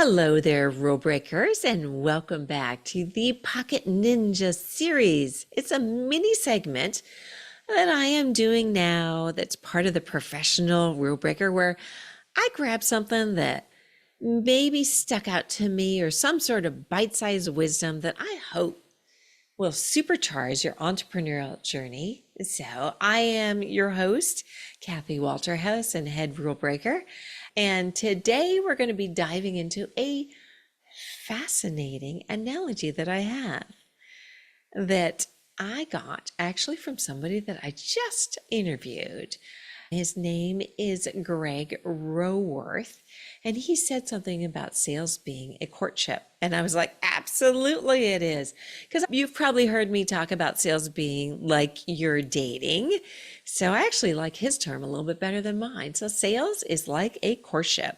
Hello there, rule breakers, and welcome back to the Pocket Ninja series. It's a mini segment that I am doing now that's part of the professional rule breaker where I grab something that maybe stuck out to me or some sort of bite-sized wisdom that I hope will supercharge your entrepreneurial journey. So I am your host, Kathy Walterhouse, and head rule breaker. And today we're going to be diving into a fascinating analogy that I have that I got actually from somebody that I just interviewed. His name is Greg Roworth, and he said something about sales being a courtship. And I was like, absolutely it is. Because you've probably heard me talk about sales being like you're dating. So I actually like his term a little bit better than mine. So sales is like a courtship.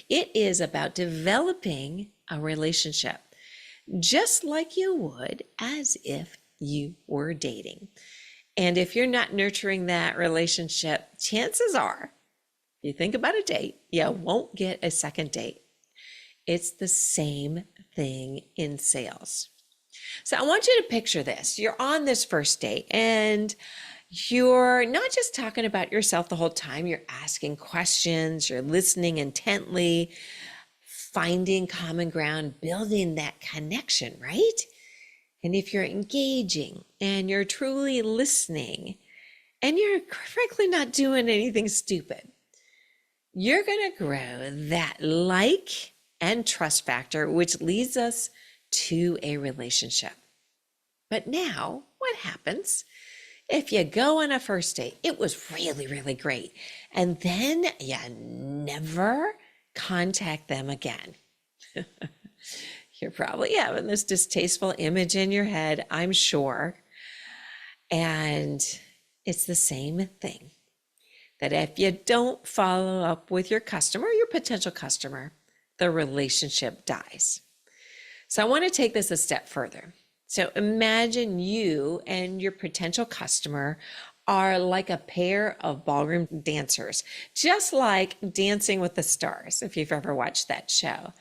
It is about developing a relationship, just like you would as if you were dating. And if you're not nurturing that relationship, chances are, if you think about a date, you won't get a second date. It's the same thing in sales. So I want you to picture this. You're on this first date and you're not just talking about yourself the whole time. You're asking questions, you're listening intently, finding common ground, building that connection, right? And if you're engaging and you're truly listening and you're frankly not doing anything stupid, you're going to grow that like and trust factor, which leads us to a relationship. But now what happens if you go on a first date? It was really, really great. And then you never contact them again. You're probably having this distasteful image in your head, I'm sure. And it's the same thing, that if you don't follow up with your customer, your potential customer, the relationship dies. So I want to take this a step further. So imagine you and your potential customer are like a pair of ballroom dancers, just like Dancing with the Stars, if you've ever watched that show.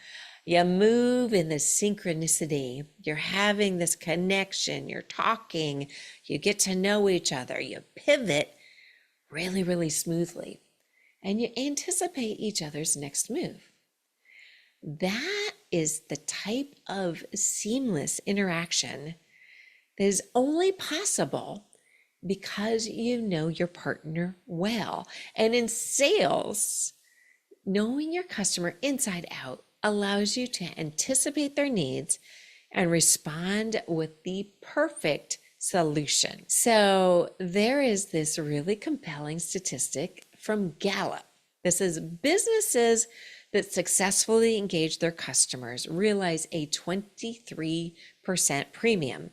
You move in this synchronicity. You're having this connection. You're talking. You get to know each other. You pivot really, really smoothly. And you anticipate each other's next move. That is the type of seamless interaction that is only possible because you know your partner well. And in sales, knowing your customer inside out allows you to anticipate their needs and respond with the perfect solution. So there is this really compelling statistic from Gallup. This is businesses that successfully engage their customers realize a 23% premium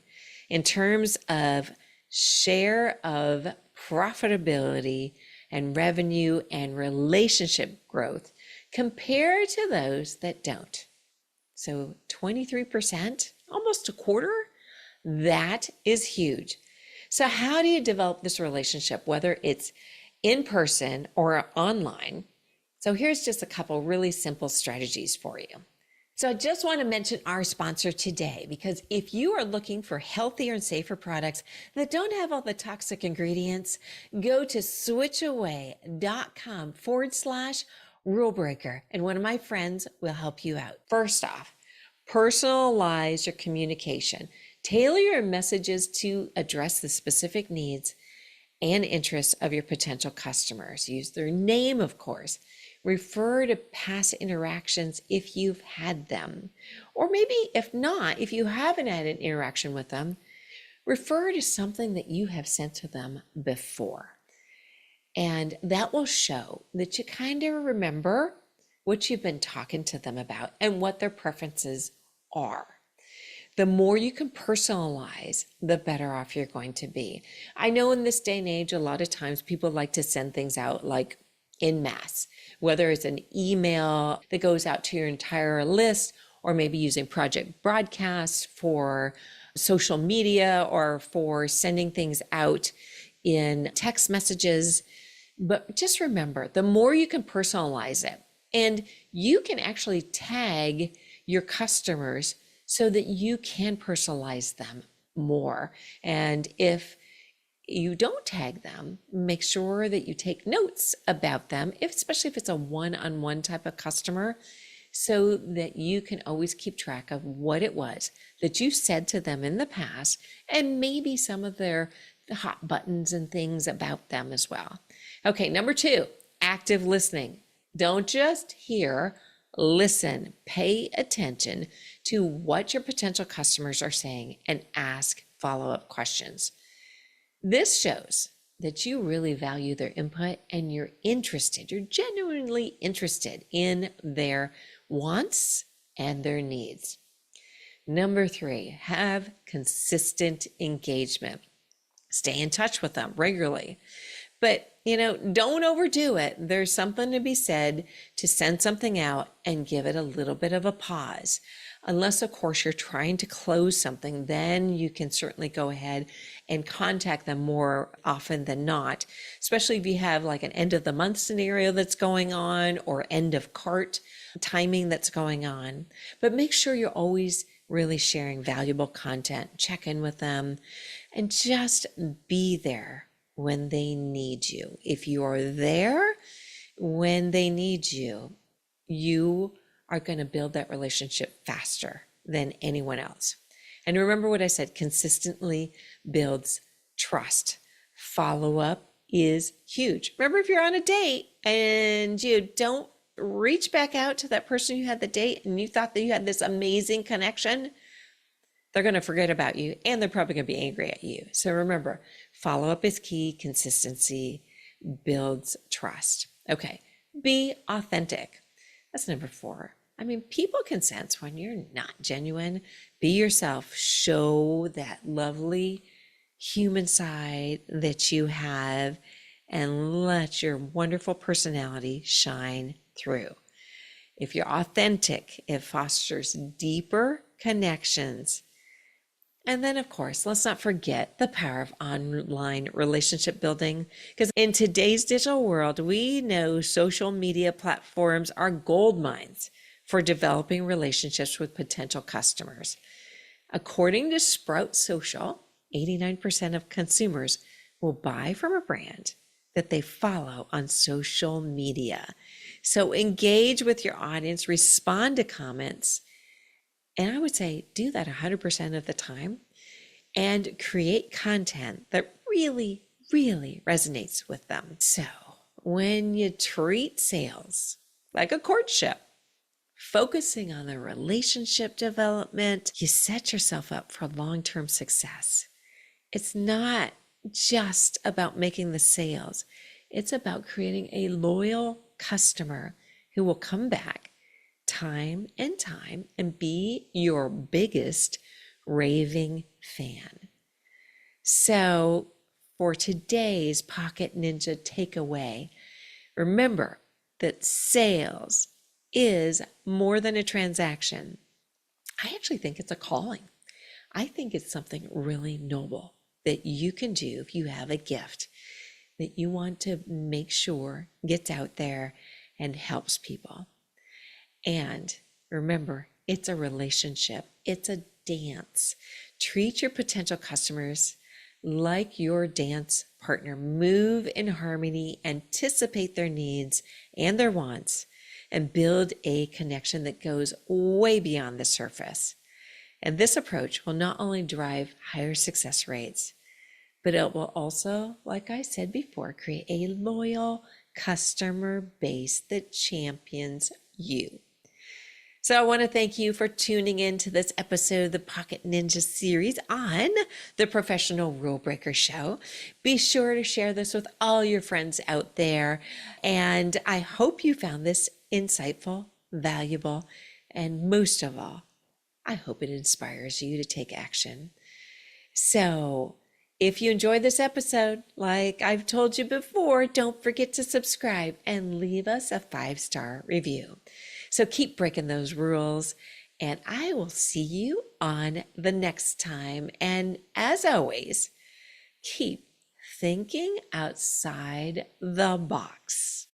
in terms of share of profitability and revenue and relationship growth compared to those that don't. So 23%, almost a quarter, that is huge. So how do you develop this relationship, whether it's in person or online? So here's just a couple really simple strategies for you. So I just want to mention our sponsor today, because if you are looking for healthier and safer products that don't have all the toxic ingredients, go to switchaway.com/rule breaker, and one of my friends will help you out. First off, personalize your communication. Tailor your messages to address the specific needs and interests of your potential customers. Use their name, of course. Refer to past interactions if you've had them. Or maybe if not, if you haven't had an interaction with them, refer to something that you have sent to them before. And that will show that you kind of remember what you've been talking to them about and what their preferences are. The more you can personalize, the better off you're going to be. I know in this day and age, a lot of times people like to send things out like en masse, whether it's an email that goes out to your entire list, or maybe using project broadcast for social media, or for sending things out in text messages. But just remember, the more you can personalize it, And you can actually tag your customers so that you can personalize them more. And if you don't tag them, make sure that you take notes about them, especially if it's a one-on-one type of customer, so that you can always keep track of what it was that you said to them in the past, and maybe some of their hot buttons and things about them as well. Okay, number 2, active listening. Don't just hear, listen, pay attention to what your potential customers are saying and ask follow-up questions. This shows that you really value their input and you're genuinely interested in their wants and their needs. Number 3, have consistent engagement. Stay in touch with them regularly. But, don't overdo it. There's something to be said to send something out and give it a little bit of a pause. Unless, of course, you're trying to close something, then you can certainly go ahead and contact them more often than not, especially if you have like an end of the month scenario that's going on or end of cart timing that's going on. But make sure you're always really sharing valuable content, check in with them, and just be there when they need you. If you are there when they need you, you are going to build that relationship faster than anyone else. And remember what I said, consistently builds trust. Follow-up is huge. Remember, if you're on a date and you don't reach back out to that person you had the date and you thought that you had this amazing connection, they're going to forget about you and they're probably going to be angry at you. So remember, follow-up is key. Consistency builds trust. Okay, be authentic. That's number 4. People can sense when you're not genuine. Be yourself. Show that lovely human side that you have and let your wonderful personality shine through. If you're authentic, it fosters deeper connections. And then, of course, let's not forget the power of online relationship building, because in today's digital world, we know social media platforms are gold mines for developing relationships with potential customers. According to Sprout Social, 89% of consumers will buy from a brand that they follow on social media. So engage with your audience, respond to comments, and I would say do that 100% of the time and create content that really, really resonates with them. So when you treat sales like a courtship, focusing on the relationship development, you set yourself up for long-term success. It's not just about making the sales. It's about creating a loyal customer who will come back time and time and be your biggest raving fan. So for today's Pocket Ninja takeaway, remember that sales is more than a transaction. I actually think it's a calling. I think it's something really noble that you can do if you have a gift that you want to make sure gets out there and helps people. And remember, it's a relationship. It's a dance. Treat your potential customers like your dance partner. Move in harmony, anticipate their needs and their wants, and build a connection that goes way beyond the surface. And this approach will not only drive higher success rates, but it will also, like I said before, create a loyal customer base that champions you. So I want to thank you for tuning in to this episode of the Pocket Ninja series on the Professional Rule Breaker Show. Be sure to share this with all your friends out there. And I hope you found this insightful, valuable, and most of all, I hope it inspires you to take action. So if you enjoyed this episode, like I've told you before, don't forget to subscribe and leave us a 5-star review. So keep breaking those rules, and I will see you on the next time. And as always, keep thinking outside the box.